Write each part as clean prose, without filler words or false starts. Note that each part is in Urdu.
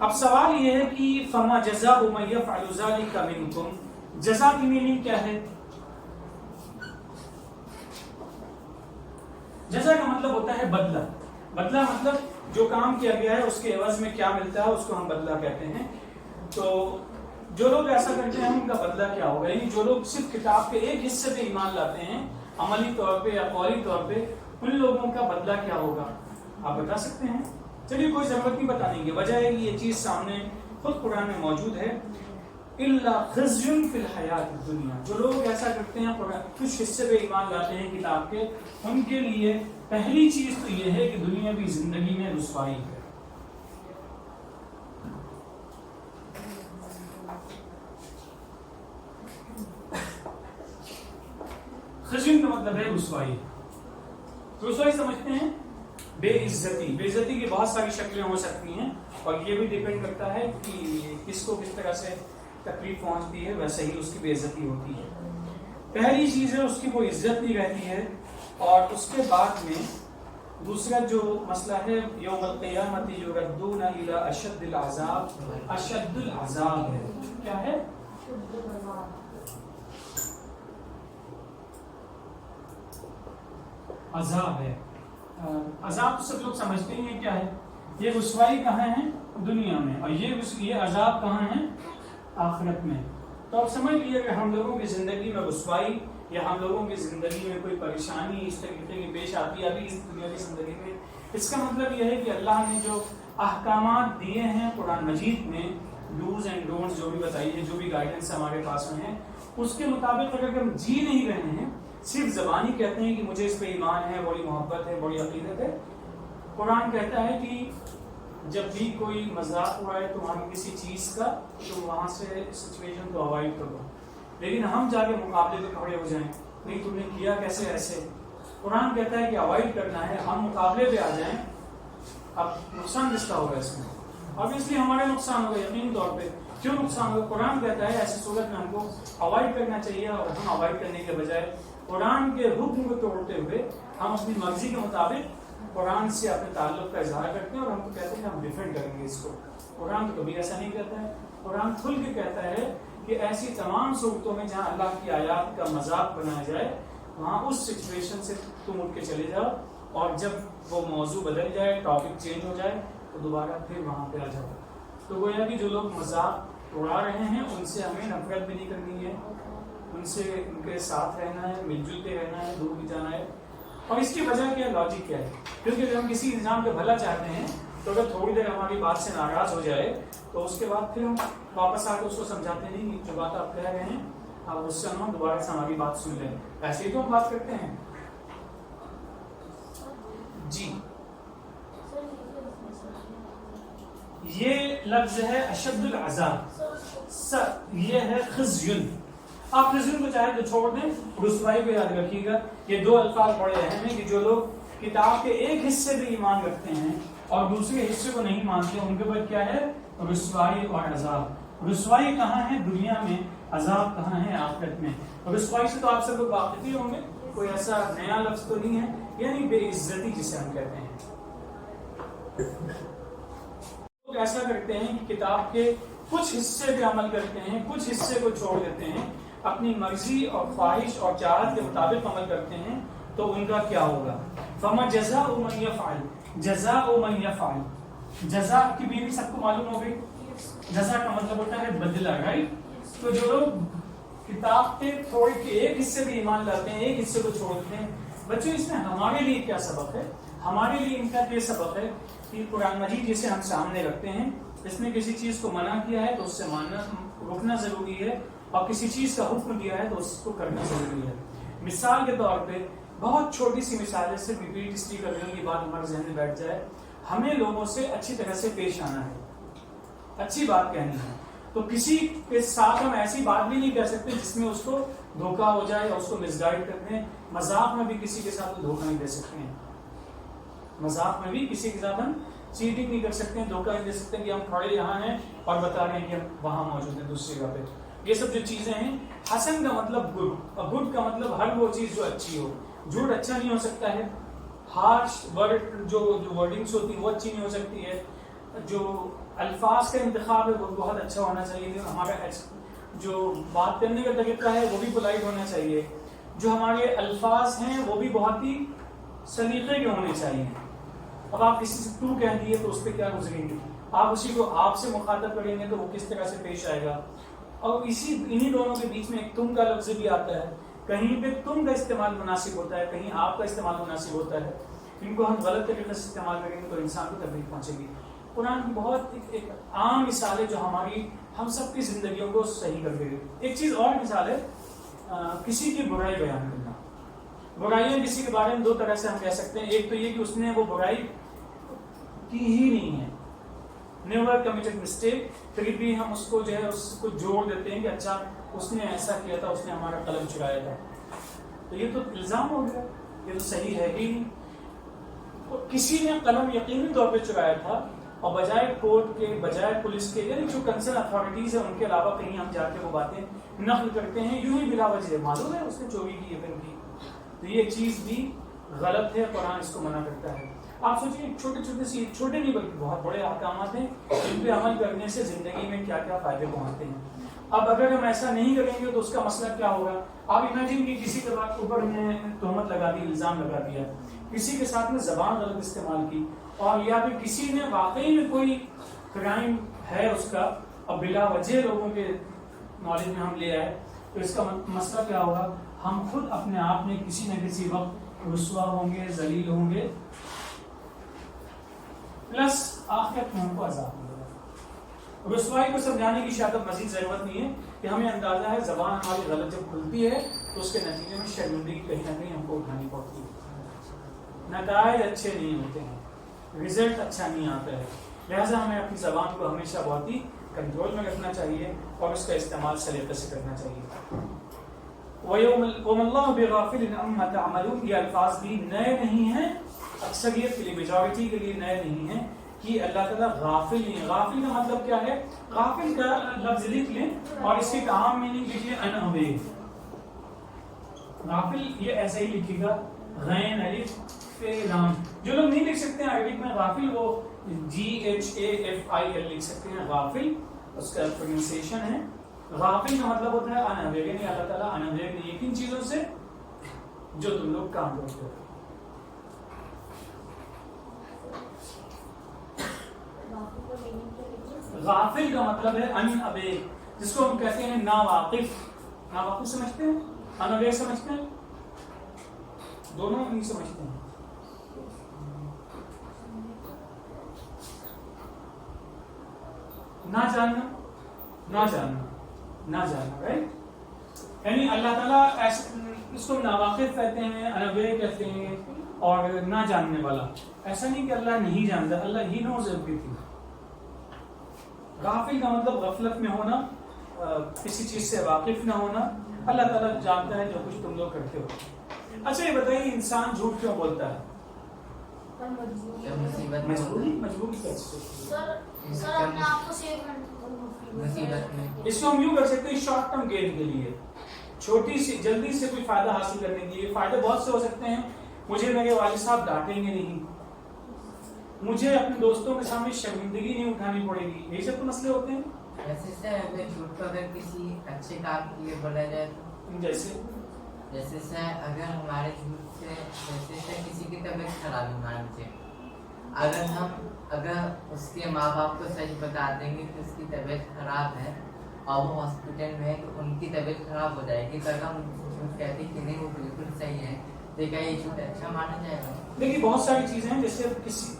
اب سوال یہ ہے کہ فما جزاء من یفعل ذلک منکم، جزا کی میننگ کیا ہے؟ جزا کا مطلب ہوتا ہے بدلہ. بدلہ مطلب جو کام کیا گیا ہے اس کے عوض میں کیا ملتا ہے اس کو ہم بدلہ کہتے ہیں. تو جو لوگ ایسا کرتے ہیں ان کا بدلہ کیا ہوگا؟ یعنی جو لوگ صرف کتاب کے ایک حصے پہ ایمان لاتے ہیں عملی طور پہ یا قولی طور پہ، ان لوگوں کا بدلہ کیا ہوگا؟ آپ بتا سکتے ہیں؟ چلیے کوئی ضرورت نہیں بتانے کی، وجہ ہے کہ یہ چیز سامنے خود قرآن میں موجود ہے. الا خزي في الحیات الدنیا، جو لوگ ایسا کرتے ہیں کچھ حصے پہ ایمان لاتے ہیں کتاب کے، ان کے لیے پہلی چیز تو یہ ہے کہ دنیاوی زندگی میں رسوائی ہے. خزي کا مطلب ہے رسوائی. رسوائی سمجھتے ہیں بے عزتی. بے عزتی کی بہت ساری شکلیں ہو سکتی ہیں اور یہ بھی ڈیپینڈ کرتا ہے کہ کس کو کس طرح سے تکلیف پہنچتی ہے ویسے ہی اس کی بے عزتی ہوتی ہے. پہلی چیز ہے اس کی کوئی عزت نہیں رہتی ہے، اور اس کے بعد میں دوسرا جو مسئلہ ہے یوم القیامت یردون الی اشد العذاب. اشد العذاب ہے کیا ہے؟ عذاب ہے. عذاب تو سب لوگ سمجھتے ہیں کیا ہے. یہ رسوائی کہاں ہے؟ دنیا میں. اور یہ عذاب کہاں ہے؟ آخرت میں. تو آپ سمجھ لیجیے کہ ہم لوگوں کی زندگی میں رسوائی یا ہم لوگوں کی زندگی میں کوئی پریشانی اس طریقے کی پیش آتی ہے ابھی اس دنیا کی زندگی میں، اس کا مطلب یہ ہے کہ اللہ نے جو احکامات دیے ہیں قرآن مجید میں، ڈوز اینڈ ڈونٹس جو بھی بتائی ہے، جو بھی گائیڈنس ہمارے پاس میں ہے، اس کے مطابق اگر ہم جی نہیں رہے ہیں، صرف زبانی کہتے ہیں کہ مجھے اس پہ ایمان ہے، بڑی محبت ہے، بڑی عقیدت ہے، قرآن کہتا ہے کہ جب بھی کوئی مذاق اڑائے تمہاری کسی چیز کا تو وہاں سے سچویشن کو اوائڈ کرو. لیکن ہم جا کے مقابلے پہ کھڑے ہو جائیں، نہیں تم نے کیا کیسے ایسے. قرآن کہتا ہے کہ اوائڈ کرنا ہے، ہم مقابلے پہ آ جائیں. اب نقصان کس کا ہوگا اس میں؟ اب اس لیے ہمارے نقصان ہوگا یقینی طور پہ. کیوں نقصان ہوگا؟ قرآن کہتا ہے ایسی صورت میں ہم کو اوائڈ کرنا چاہیے، اور ہم اوائڈ کرنے کے بجائے قرآن کے حکم کو توڑتے ہوئے ہم اپنی مرضی کے مطابق قرآن سے اپنے تعلق کا اظہار کرتے ہیں اور ہم کو کہتے ہیں کہ ہم ڈیفینڈ کریں گے اس کو. قرآن تو کبھی ایسا نہیں کہتا ہے. قرآن کھل کے کہتا ہے کہ ایسی تمام صورتوں میں جہاں اللہ کی آیات کا مذاق بنایا جائے وہاں اس سچویشن سے تم اٹھ کے چلے جاؤ، اور جب وہ موضوع بدل جائے، ٹاپک چینج ہو جائے تو دوبارہ پھر وہاں پہ آ جاؤ. تو گویا کہ جو لوگ مذاق اڑا رہے ہیں ان سے ہمیں نفرت بھی نہیں کرنی ہے، ان سے ان کے ساتھ رہنا ہے، مل جل کے رہنا ہے، دور بھی جانا ہے. اور اس کی وجہ کیا، لاجک کیا ہے؟ کیونکہ جب ہم کسی انسان کا بھلا چاہتے ہیں تو اگر تھوڑی دیر ہماری بات سے ناراض ہو جائے تو اس کے بعد پھر ہم واپس آ کے اس کو سمجھاتے نہیں کہ جو بات آپ کہہ رہے ہیں آپ اس سے ہم دوبارہ سے ہماری بات سن لیں. ایسے ہی تو ہم بات کرتے ہیں. جی یہ لفظ ہے اشد العذاب، یہ ہے خزیون. آپ خزیون کو چاہے تو چھوڑ دیں، رسوائی کو یاد رکھیے گا. یہ دو الفاظ بڑے اہم ہیں کہ جو لوگ کتاب کے ایک حصے پہ ایمان رکھتے ہیں اور دوسرے حصے کو نہیں مانتے ان کے بعد کیا ہے؟ رسوائی اور عذاب. رسوائی کہاں ہے؟ دنیا میں. عذاب کہاں ہے؟ آخرت میں. رسوائی سے تو آپ سب لوگ واقف ہی ہوں گے، کوئی ایسا نیا لفظ تو نہیں ہے. یعنی بے عزتی جسے ہم کہتے ہیں. لوگ ایسا کرتے ہیں کہ کتاب کے کچھ حصے پہ عمل کرتے ہیں، کچھ حصے کو چھوڑ دیتے ہیں، اپنی مرضی اور خواہش اور چاہت کے مطابق عمل کرتے ہیں. تو ان کا کیا ہوگا؟ فما جزاء من یفعل. جزاء من یفعل، جزاء کی بھی سب کو معلوم ہو گئی. جزاء کا مطلب ہوتا ہے بدلہ، رائٹ. تو جو لوگ کتاب کے تھوڑے کے ایک حصے بھی ایمان لاتے ہیں، ایک حصے کو چھوڑ دیتے ہیں. بچوں اس میں ہمارے لیے کیا سبق ہے؟ ہمارے لیے ان کا یہ سبق ہے کہ قرآن مجید جسے ہم سامنے رکھتے ہیں اس نے کسی چیز کو منع کیا ہے تو اس سے ماننا رکنا ضروری ہے، اور کسی چیز کا حکم دیا ہے تو اس کو کرنا ضروری ہے. مثال کے طور پہ بہت چھوٹی سی مثال ہے، صرف ریپیٹ اس لیے کر رہی ہوں کہ بات ہمارے ذہن میں بیٹھ جائے. ہمیں لوگوں سے اچھی طرح سے پیش آنا ہے، اچھی بات کہنی ہے. تو کسی کے ساتھ ہم ایسی بات بھی نہیں کہہ سکتے جس میں اس کو دھوکا ہو جائے اور اس کو مس گائڈ کر دیں. مذاق میں بھی کسی کے ساتھ دھوکا نہیں دے سکتے ہیں. مذاق میں بھی کسی کے ساتھ ہم چیٹنگ نہیں کر سکتے ہیں، دھوکا نہیں دے سکتے کہ ہم کھڑے یہاں ہیں اور بتا رہے ہیں کہ ہم وہاں موجود ہیں دوسری جگہ پہ. یہ سب جو چیزیں ہیں، حسن کا مطلب گڈ، اور گڈ کا مطلب ہر وہ چیز جو اچھی ہو. جھوٹ اچھا نہیں ہو سکتا ہے، ہارش ورڈ جو ورڈنگس ہوتی ہیں وہ اچھی نہیں ہو سکتی ہے، جو الفاظ کا انتخاب ہے وہ بہت اچھا ہونا چاہیے، ہمارا جو بات کرنے کا طریقہ ہے وہ بھی پولائٹ ہونا چاہیے، جو ہمارے الفاظ ہیں وہ بھی بہت ہی سلیقے کے ہونے چاہیے. اب آپ کسی سے تو کہہ دیے تو اس پہ کیا گزریں گے، آپ اسی کو آپ سے مخاطب کریں گے تو وہ کس طرح سے پیش آئے گا. اور انہی دونوں کے بیچ میں ایک تم کا لفظ بھی آتا ہے، کہیں پہ تم کا استعمال مناسب ہوتا ہے، کہیں آپ کا استعمال مناسب ہوتا ہے. ان کو ہم غلط طریقے سے استعمال کریں گے تو انسان کو تکلیف پہنچے گی. قرآن کی بہت ایک عام مثال ہے جو ہماری ہم سب کی زندگیوں کو صحیح کر دے گی. ایک چیز اور مثال ہے کسی کی برائی بیان کرنا. برائیاں کسی کے بارے میں دو طرح سے ہم کہہ سکتے ہیں. ایک تو یہ کہ اس نے وہ برائی کی ہی نہیں ہے، نیور کمیٹڈ مسٹیک، پھر بھی ہم اس کو جو ہے اس کو جوڑ دیتے ہیں کہ اچھا اس نے ایسا کیا تھا، اس نے ہمارا قلم چرایا تھا. تو یہ تو الزام ہو گیا، یہ تو صحیح ہے ہی نہیں. کسی نے قلم یقینی طور پہ چرایا تھا اور بجائے کورٹ کے، بجائے پولیس کے، یعنی جو کنسرن اتھارٹیز ہیں ان کے علاوہ کہیں ہم جا کے وہ باتیں نقل کرتے ہیں یوں ہی بلا وجہ. معلوم ہے اس نے چوری کی ہے پھر کی، تو یہ چیز بھی غلط ہے، قرآن اس کو منع کرتا ہے. آپ سوچیں چھوٹے چھوٹے سی، چھوٹے نہیں بلکہ بہت بڑے احکامات ہیں جن پہ عمل کرنے سے زندگی میں کیا کیا فائدے پہنچتے ہیں. اب اگر ہم ایسا نہیں کریں گے تو اس کا مسئلہ کیا ہوگا. آپ امیجن کہ کسی کے اوپر ہم نے تہمت لگا دی، الزام لگا دیا، کسی کے ساتھ میں زبان غلط استعمال کی، اور یا پھر کسی نے واقعی میں کوئی کرائم ہے اس کا اور بلا وجہ لوگوں کے نالج میں ہم لے آئے، تو اس کا مسئلہ کیا ہوگا. ہم خود اپنے آپ میں کسی نہ کسی وقت رسوا ہوں گے، ذلیل ہوں گے، پلس آخرت میں ہم کو عذاب ملے گا. رسوائی کو سمجھانے کی شاید مزید ضرورت نہیں ہے کہ ہمیں اندازہ ہے زبان ہماری غلط جب کھلتی ہے تو اس کے نتیجے میں شرمندگی کہیں نہ کہیں ہم کو اٹھانی پڑتی ہے، نتائج اچھے نہیں ہوتے ہیں، رزلٹ اچھا نہیں آتا ہے. لہٰذا ہمیں اپنی زبان کو ہمیشہ بہت ہی کنٹرول میں رکھنا چاہیے اور اس کا استعمال سلیقے سے کرنا چاہیے. وَمَا اللَّهُ بِغَافِلٍ عَمَّا تَعْمَلُونَ، یہ الفاظ بھی نئے نہیں ہیں، اکثریت کے لیے، میجورٹی کے لیے نئے نہیں ہیں کہ اللہ تعالیٰ غافل نہیں ہے. غافل کا مطلب کیا ہے؟ غافل کا لفظ لکھ لیں اور اس کی عام میننگ لکھ لیں انأویہ. غافل یہ ایسا ہی لکھے گا، غین الف فے لام. جو لوگ نہیں لکھ سکتے ہیں عربک میں غافل، وہ GHAFIL لکھ سکتے ہیں. غافل اس کا پروننسیشن ہے. غافل کا مطلب ہوتا ہے انأویہ، یعنی اللہ تعالیٰ انأویہ نہیں ہے کن چیزوں سے جو تم لوگ کام کرتے ہو. غافل کا مطلب ہے ان ابے، جس کو ہم کہتے ہیں ناواقف. ناواقف سمجھتے ہیں، انأویہ سمجھتے ہیں، دونوں نہیں سمجھتے ہیں. نہ جاننا، نہ جاننا، نہ جاننا، رائٹ. یعنی اللہ تعالیٰ اس کو ناواقف کہتے ہیں، انأویہ کہتے ہیں، اور نہ جاننے والا. ایسا نہیں کہ اللہ نہیں جانتا، اللہ ہی نوز ایوری تھنگ. غافل کا مطلب غفلت میں ہونا، کسی چیز سے واقف نہ ہونا. اللہ تعالیٰ جانتا ہے جو کچھ تم لوگ کرتے ہو. اچھا یہ بتائیے انسان جھوٹ کیوں بولتا ہے؟ مجبوری اس کو ہم یوں کر سکتے ہیں شارٹ ٹرم گین کے لیے، چھوٹی سی جلدی سے کوئی فائدہ حاصل کرنے کے لیے. فائدے بہت سے ہو سکتے ہیں. مجھے میرے والد صاحب ڈانٹیں گے نہیں، مجھے اپنے دوستوں کے سامنے شرمندگی نہیں اٹھانی پڑے گی. یہی سب تو مسئلے ہوتے ہیں. ویسے جھوٹ کو اگر کسی اچھے کام کے لیے بولا جائے تو جیسے سر اگر ہمارے جھوٹ سے جیسے کسی کی طبیعت خراب ہے مان لیجیے، اگر اس کے ماں باپ کو سچ بتا دیں گے کہ اس کی طبیعت خراب ہے اور وہ ہاسپٹل میں ہے تو ان کی طبیعت خراب ہو جائے گی، تو اگر ہم جھوٹ کہتے ہیں کہ نہیں وہ بالکل صحیح ہے تو کیا یہ جھوٹ اچھا مانا جائے گا؟ دیکھیے بہت ساری چیزیں ہیں، جیسے کسی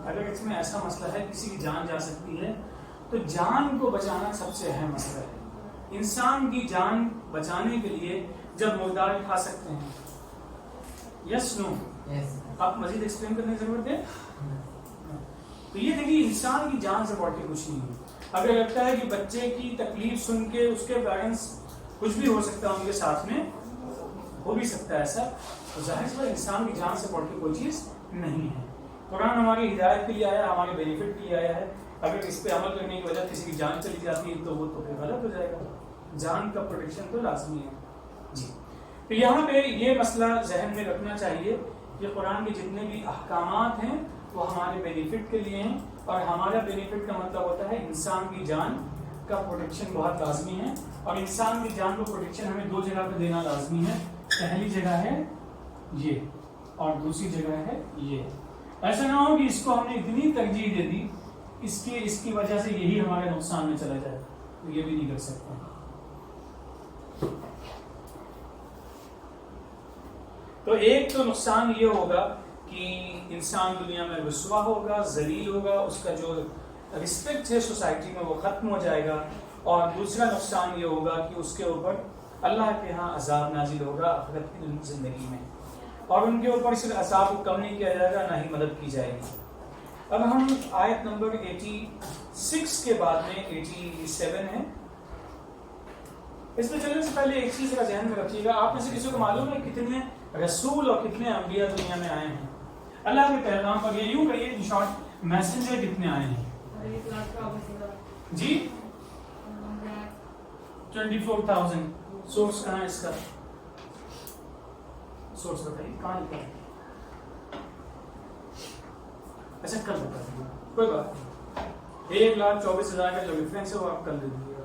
اگر اس میں ایسا مسئلہ ہے کسی کی جان جا سکتی ہے تو جان کو بچانا سب سے اہم مسئلہ ہے. انسان کی جان بچانے کے لیے جب مردار کھا سکتے ہیں. یس نو آپ مزید ایکسپلین کرنے کی ضرورت ہے. تو یہ دیکھیے انسان کی جان سے بڑھ کے کچھ نہیں ہے. اگر لگتا ہے کہ بچے کی تکلیف سن کے اس کے پیرنٹس کچھ بھی ہو سکتا ہے ان کے ساتھ میں، ہو بھی سکتا ہے ایسا، تو ظاہر سی بات انسان کی جان سے بڑھ کے کوئی چیز نہیں ہے. قرآن ہماری ہدایت کے لیے آیا ہے، ہمارے بینیفٹ کے لیے آیا ہے. اگر اس پہ عمل کرنے کی وجہ کسی کی جان چلی جاتی ہے تو وہ تو پھر غلط ہو جائے گا. جان کا پروٹیکشن تو لازمی ہے. جی تو یہاں پہ یہ مسئلہ ذہن میں رکھنا چاہیے کہ قرآن کے جتنے بھی احکامات ہیں وہ ہمارے بینیفٹ کے لیے ہیں اور ہمارا بینیفٹ کا مطلب ہوتا ہے انسان کی جان کا پروٹیکشن بہت لازمی ہے، اور انسان کی جان کو پروٹیکشن ہمیں دو جگہ پہ دینا لازمی ہے. پہلی جگہ ہے یہ اور دوسری جگہ ہے یہ. ایسا نہ ہو کہ اس کو ہم نے اتنی ترجیح دے دی اس کی وجہ سے یہی ہمارے نقصان میں چلا جائے، تو یہ بھی نہیں کر سکتے. تو ایک تو نقصان یہ ہوگا کہ انسان دنیا میں رسوا ہوگا، ذلیل ہوگا، اس کا جو رسپیکٹ ہے سوسائٹی میں وہ ختم ہو جائے گا. اور دوسرا نقصان یہ ہوگا کہ اس کے اوپر اللہ کے ہاں عذاب نازل ہوگا آخرت کی زندگی میں، اور ان کے اوپر صرف عذاب کو کم نہیں کیا جائے گا، نہ ہی مدد کی جائے گی. اب ہم آیت نمبر 86 کے بعد میں 87 ہے. اس میں چلنے سے پہلے ایک چیز کا ذہن میں رکھیے گا، آپ میں سے کسی کو معلوم ہے کتنے رسول اور کتنے انبیاء دنیا میں آئے ہیں اللہ کے پیغام پر؟ یہ یوں کہیے ان شارٹ میسنجر کتنے آئے ہیں؟ جی 24,000. سورس کہاں ہے اس کا؟ سورس بتائیے کہاں لکھا ہے؟ اچھا کل بتا دیجیے، کوئی بات نہیں. 1,24,000 کا جو ریفرنس ہے وہ آپ کل دے دیجیے گا.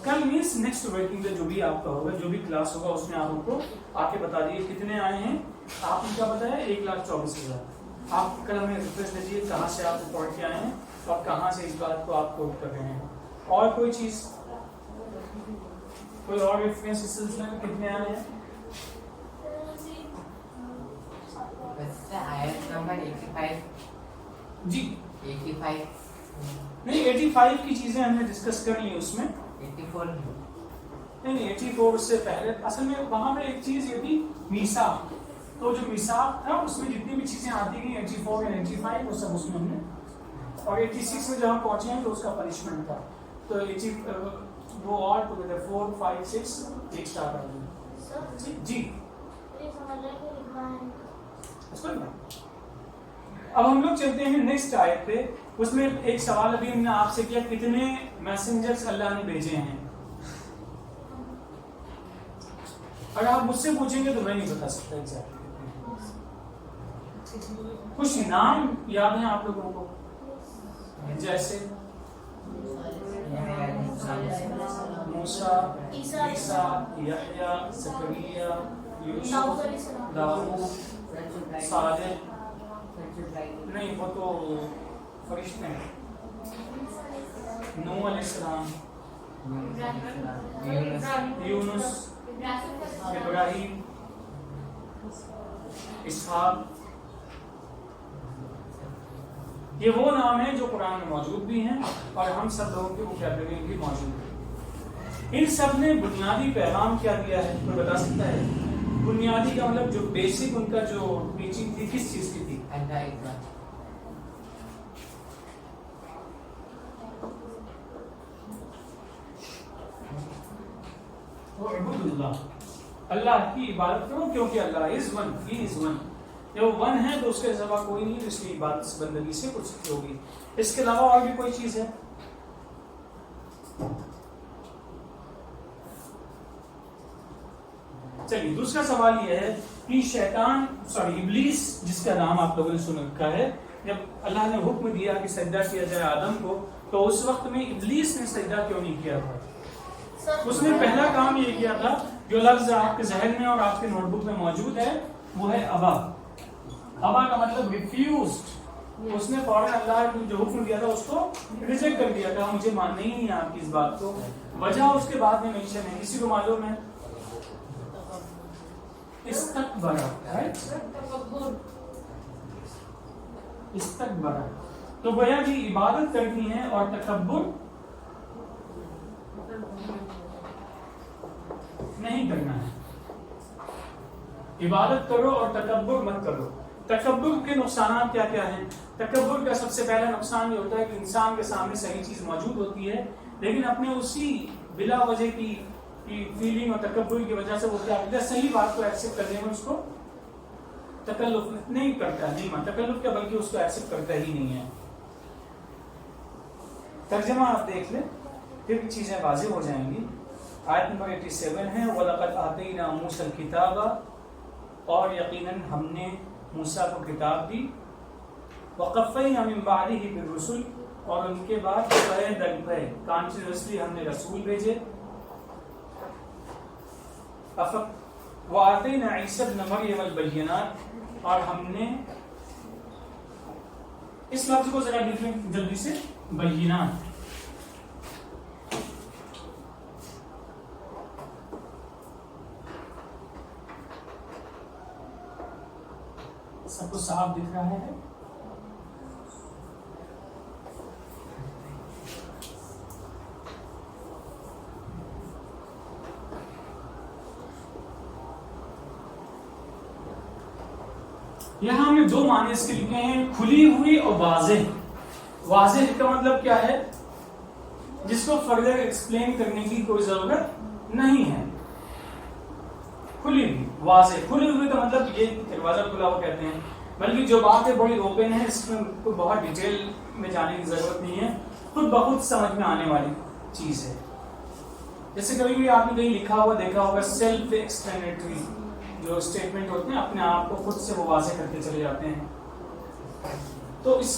کل مینس نیکسٹ ورکنگ ڈے جو بھی آپ کا ہوگا، جو بھی کلاس ہوگا اس میں آپ ان کو آ کے بتا دیجیے کتنے آئے ہیں. آپ نے کیا بتایا 1,24,000. آپ کل ہمیں ریفرنس دیجیے کہاں سے آپ پڑھ کے آئے ہیں اور کہاں سے اس بات کو آپ کوٹ کر رہے ہیں. اور کوئی چیز، کوئی اور ریفرنس اس سلسلے میں کتنے آئے ہیں؟ آیت نمبر 85 جی 85 نہیں 85 کی چیزیں ہم نے ڈسکس کر لی اس میں. 84 نہیں 84 سے پہلے اصل میں وہاں پہ ایک چیز یہ تھی میثاق. تو جو میثاق تھا اس میں جتنی بھی چیزیں آتی گئی 84 اور 85 وہ سب اس میں ہم نے، اور 86 میں جب ہم پہنچے ہیں تو اس کا پنشمنٹ تھا. تو 80 وہ اور 4 5 6 ایک ساتھ آ گئی. جی اب ہم لوگ چلتے ہیں نیکسٹ آیت پہ. اس میں ایک سوال ابھی ہم نے آپ سے کیا، کتنے میسنجرز اللہ نے بھیجے ہیں؟ اگر آپ مجھ سے پوچھیں گے تو میں نہیں بتا سکتا ایگزیکٹلی. کچھ نام یاد ہیں آپ لوگوں کو؟ جیسے موسیٰ، عیسیٰ، یحییٰ، زکریا، یوسف، داؤد، صالح. نہیں وہ تو فرشتے ہیں. نوح علیہ السلام، یونس، ابراہیم، اسحاق. یہ وہ نام ہیں جو قرآن میں موجود بھی ہیں اور ہم سب لوگوں کے ووکیبلری میں بھی موجود ہیں. ان سب نے بنیادی پیغام کیا دیا ہے؟ کوئی بتا سکتا ہے؟ بنیادی کا مطلب جو بیسک ان کا جو ٹیچنگ تھی کس چیز کی تھی؟ اللہ کی عبادت کرو کیونکہ اللہ is one, he is one. جب وہ ون ہے تو اس کے سوا کوئی نہیں، اس کی عبادت بندگی سے کچھ ہوگی. اس کے علاوہ اور بھی کوئی چیز ہے؟ چلیے دوسرا سوال یہ ہے کہ شیطان ابلیس جس کا نام آپ لوگوں نے سن رکھا ہے، جب اللہ نے حکم دیا کہ سجدہ کیا جائے آدم کو تو اس وقت میں ابلیس نے سجدہ کیوں نہیں کیا تھا؟ اس نے پہلا کام یہ کیا تھا، جو لفظ آپ کے ذہن میں اور آپ کے نوٹ بک میں موجود ہے وہ ہے ابا. ابا کا مطلب ریفیوزڈ. اس نے فوراً اللہ نے جو حکم دیا تھا اس کو ریجیکٹ کر دیا تھا، مجھے ماننا ہی نہیں ہے آپ کی اس بات کو. وجہ اس کے بعد میں مینشن ہے، کسی کو معلوم ہے؟ استکبر. استکبر تو گویا کہ عبادت کرنی ہے اور تکبر نہیں کرنا ہے. عبادت کرو اور تکبر مت کرو. تکبر کے نقصانات کیا کیا ہیں؟ تکبر کا سب سے پہلا نقصان یہ ہوتا ہے کہ انسان کے سامنے صحیح چیز موجود ہوتی ہے لیکن اپنے اسی بلا وجہ کی فیلنگ اور تکبر کی وجہ سے وہ کیا کرتا ہے، صحیح بات کو ایکسپٹ کرنے میں اس کو تکلف نہیں کرتا، نہیں تکلف کیا بلکہ اس کو ایکسپٹ کرتا ہی نہیں ہے. ترجمہ آپ دیکھ لیں پھر چیزیں واضح ہو جائیں گی. آیت نمبر 87 ہے، وَلَقَدْ آتَيْنَا مُوسَى الْكِتَابَ، اور یقیناً ہم نے موسیٰ کو کتاب دی، وقفینا من بعدہ بالرسل، اور ان کے بعد پے در پے کانٹینیوسلی ہم نے رسول بھیجے، وآتینا عیسی ابن مریم البینات، اور ہم نے اس لفظ کو ذرا لکھ لیں جلدی سے، بینات، سب کو صاف دکھ رہا ہے؟ یہاں ہم نے دو معنی اس کے لکھے ہیں، کھلی ہوئی اور واضح۔ واضح کا مطلب کیا ہے؟ جس کو فردر ایکسپلین کرنے کی کوئی ضرورت نہیں ہے، کھلی ہوئی، واضح۔ کھلی ہوئی کا مطلب یہ دروازہ کھلا ہوا کہتے ہیں، بلکہ جو باتیں بڑی اوپن ہے، اس میں کوئی بہت ڈیٹیل میں جانے کی ضرورت نہیں ہے، خود بخود سمجھ میں آنے والی چیز ہے۔ جیسے کبھی بھی آپ نے کہیں لکھا ہوا دیکھا ہوگا سیلف ایکسپلینیٹری جو اسٹیٹمنٹ ہوتے ہیں، اپنے آپ کو خود سے وہ واضح کرتے چلے جاتے ہیں۔ تو اس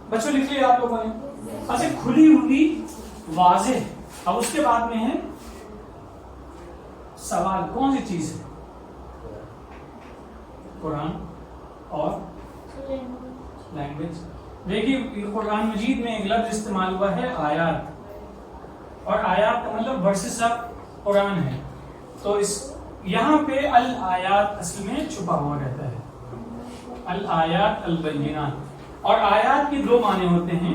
بچوں لکھ لیا آپ لوگوں نے؟ اچھا، کھلی ہوئی، واضح۔ اب اس کے بعد میں ہے سوال، کون سی چیز ہے؟ قرآن اور لینگویج۔ دیکھیے قرآن مجید میں ایک لفظ استعمال ہوا ہے آیات، اور آیات کا مطلب ورسز آف قرآن ہے۔ تو اس یہاں پہ الآیات اصل میں چھپا ہوا رہتا ہے، الآیات البینات۔ اور آیات کے دو معنی ہوتے ہیں،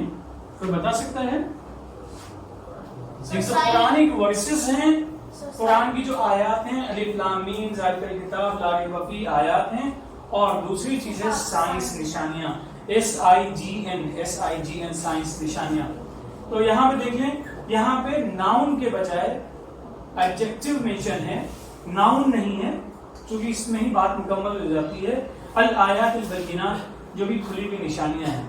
کوئی بتا سکتا ہے؟ ایک قرآنک ورسز ہیں، قرآن کی جو آیات ہیں، الف لام میم ذالک الکتاب لا ریب فیہ آیات ہیں، اور دوسری چیز ہے سائنس نشانیاں، SIGN سائنس نشانیاں۔ تو یہاں پہ دیکھ لیں، یہاں پہ ناؤن کے بجائے ایڈجیکٹیو مینشن ہے، ناؤن نہیں ہے، چونکہ اس میں ہی بات مکمل ہو جاتی ہے۔ الآیات البینات، جو بھی کھلی ہوئی نشانیاں ہیں۔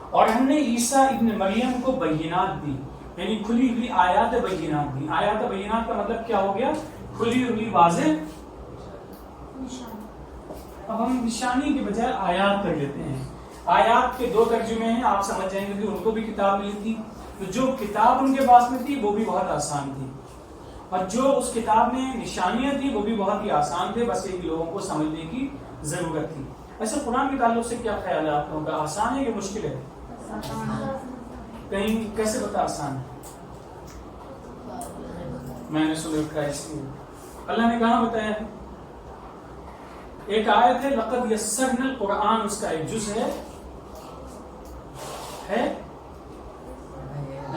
اور ہم نے عیسیٰ ابن مریم کو بینات دی، یعنی کھلی ہوئی آیات بینات دی۔ آیات بینات کا مطلب کیا ہو گیا؟ کھلی ہوئی، واضح۔ اب ہم نشانی کے بجائے آیات کر لیتے ہیں۔ آیات کے دو ترجمے ہیں، آپ سمجھ جائیں گے کہ ان کو بھی کتاب ملی تھی، تو جو کتاب ان کے پاس میں تھی وہ بھی بہت آسان تھی، اور جو اس کتاب میں نشانیاں تھیں وہ بھی بہت ہی آسان تھے، بس ایک لوگوں کو سمجھنے کی ضرورت تھی۔ ایسے قرآن کے تعلق سے کیا خیال ہے آپ لوگوں کا؟ آسان ہے کہ مشکل ہے؟ کہیں کیسے بتا آسان ہے؟ میں نے سن رکھا ہے اس لیے اللہ نے کہاں بتایا ہے؟ ایک آیت ہے لقد یسرنا القرآن، اس کا ایک جز ہے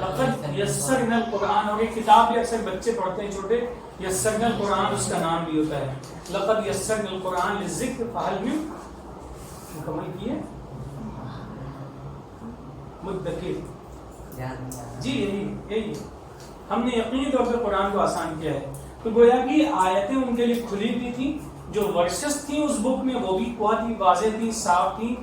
لقد یسرنا القرآن، اور ایک کتاب بھی اکثر بچے پڑھتے ہیں چھوٹے، یسرنا القرآن اس کا نام بھی ہوتا ہے، لقد یسرنا القرآن للذکر فہل من مکمل کیے مدکر۔ جی یہی ہم نے یقینی طور پہ قرآن کو آسان کیا ہے۔ تو گویا کہ آیتیں ان کے لیے کھلی ہوئی تھی، جو ورسز تھیں اس بک میں وہ بھی بہت ہی واضح تھی، صاف تھی،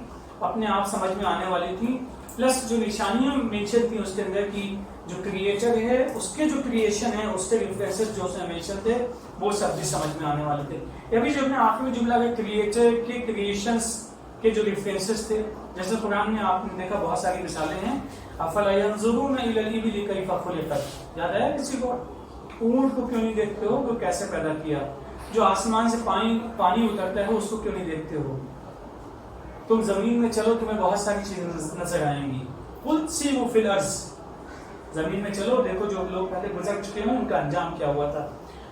اپنے آپ سمجھ میں آنے والی تھی، پلس جو نشانیاں مینشن تھیں اس کے اندر کی جو کریٹر ہے اس کے جو کریشن ہے اس کے ریفرنسز جو اس میں مینشن تھے وہ سب بھی سمجھ میں آنے والے تھے۔ ابھی جو اپنے آخری جملہ ہے کریٹر کے کریشنز کے جو ریفرنسز تھے، جیسے قرآن میں آپ نے دیکھا بہت ساری مثالیں ہیں، افلا ينظرون الى الابل كيف خلقت، یاد ہے کسی کو؟ اونٹ کو کیوں نہیں دیکھتے ہو کہ کیسے پیدا کیا؟ جو آسمان سے پانی اترتا ہے اس کو کیوں نہیں دیکھتے ہو؟ تم زمین میں چلو تمہیں بہت ساری چیزیں نظر آئیں گی، قل سیروا فی الارض، زمین میں چلو دیکھو جو لوگ پہلے گزر چکے ہیں ان کا انجام کیا ہوا تھا۔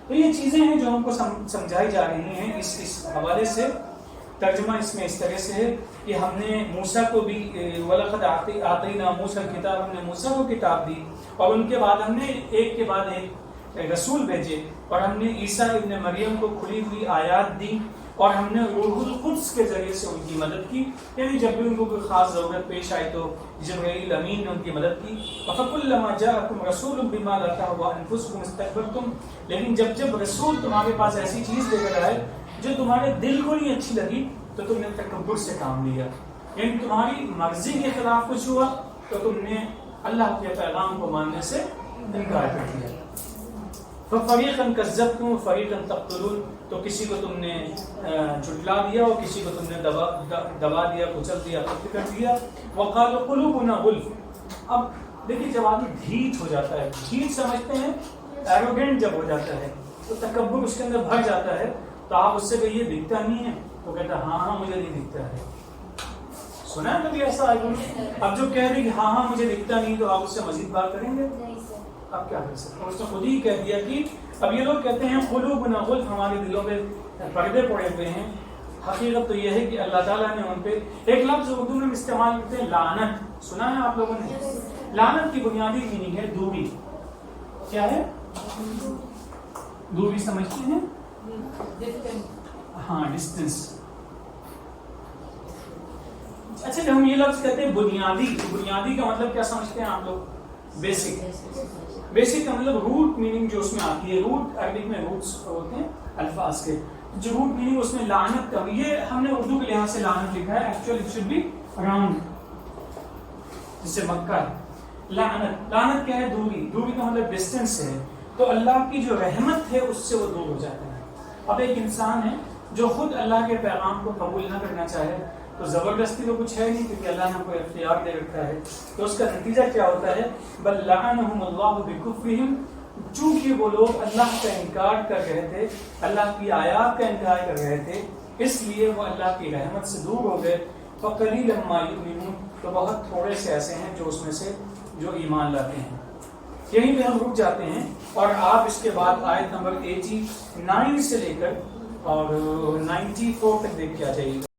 تو یہ چیزیں ہیں جو ہم کو سمجھائی جا رہی ہیں اس حوالے سے۔ ترجمہ اس میں اس طرح سے ہے کہ ہم نے موسیٰ کو بھی وَلَقَدْ آتَيْنَا مُوسَىٰ الْكِتَابَ، ہم نے موسیٰ کو کتاب دی، اور ان کے بعد ہم نے ایک کے بعد ایک رسول بھیجے، اور ہم نے عیسیٰ ابن مریم کو کھلی ہوئی آیات دی، اور ہم نے روح القدس کے ذریعے سے ان کی مدد کی، یعنی جب بھی ان کو کوئی خاص ضرورت پیش آئی تو جبرائیل امین نے ان کی مدد کی۔ وَفَكُلَّمَا جَاءَكُمْ رَسُولٌ بِمَا لَا تَهْوَىٰ أَنفُسُكُمُ اسْتَكْبَرْتُمْ، لیکن جب رسول تمہارے پاس ایسی چیز لے کر آئے جو تمہارے دل کو نہیں اچھی لگی تو تم نے تکبر سے کام لیا، یعنی تمہاری مرضی کے خلاف کچھ ہوا تو تم نے اللہ کے پیغام کو ماننے سے انکار کر دیا۔ فَفَرِيقًا كَذَّبْتُمْ وَفَرِيقًا تَقْتُلُونَ، تو کسی کو تم نے جھٹلا دیا اور کسی کو تم نے دبا دیا، کچل دیا، قتل کر دیا. وَقَالُوا قُلُوبُنَا غُلْفٌ. اب دیکھیے جب آدمی ڈھیٹ ہو جاتا ہے، ڈھیٹ سمجھتے ہیں ایروگینٹ جب ہو جاتا ہے تو تکبر اس کے اندر بھر جاتا ہے، تو آپ اس سے کہیے دکھتا نہیں ہے، تو کہتا ہے ہاں ہاں مجھے نہیں دکھتا ہے. سنا ہے کبھی ایسا آئے؟ اب جو کہہ رہے کہ ہاں ہاں مجھے دکھتا نہیں، تو آپ اس سے مزید بات کریں گے؟ آپ کیا کر سکتے ہیں؟ اس نے خود ہی کہہ دیا کہ اب یہ لوگ کہتے ہیں قلوبنا غلف، ہمارے دلوں پہ پردے پڑے ہوئے ہیں. حقیقت تو یہ ہے کہ اللہ تعالیٰ نے ان پہ ایک لفظ اردو میں استعمال کرتے ہیں لعنت. سنا ہے آپ لوگوں نے؟ لعنت کی بنیادی میننگ ہے دوری. کیا ہے دوری؟ سمجھتے ہیں؟ ہاں، ڈسٹینس. اچھا جب ہم یہ لفظ کہتے ہیں بنیادی، بنیادی کا مطلب کیا سمجھتے ہیں آپ لوگ؟ بیسک. بیسک کا مطلب روٹ میننگ جو اس میں آتی ہے. روٹ عربک میں روٹس ہوتے ہیں الفاظ کے، جو روٹ میننگ اس میں لعنت کا. یہ ہم نے اردو کے لحاظ سے لعنت لکھا ہے، actually it should be round, جس سے مکہ ہے. لعنت، لعنت کیا ہے؟ دوری. دوری کا مطلب ڈسٹینس ہے. تو اللہ کی جو رحمت ہے اس سے وہ دور ہو جاتا ہے. اب ایک انسان ہے جو خود اللہ کے پیغام کو قبول نہ کرنا چاہے، تو زبردستی تو کچھ ہے نہیں، کیونکہ اللہ نے کوئی اختیار دے رکھا ہے. تو اس کا نتیجہ کیا ہوتا ہے؟ بل لعنہم اللہ بکفرہم، چونکہ وہ لوگ اللہ کا انکار کر رہے تھے، اللہ کی آیات کا انکار کر رہے تھے، اس لیے وہ اللہ کی رحمت سے دور ہو گئے. فقلیلا ما یؤمنون، تو بہت تھوڑے سے ایسے ہیں جو اس میں سے جو ایمان لاتے ہیں. یہیں پہ ہم رک جاتے ہیں اور آپ اس کے بعد آیت نمبر 89 سے لے کر اور 94 تک دیکھ کے آ جائیے.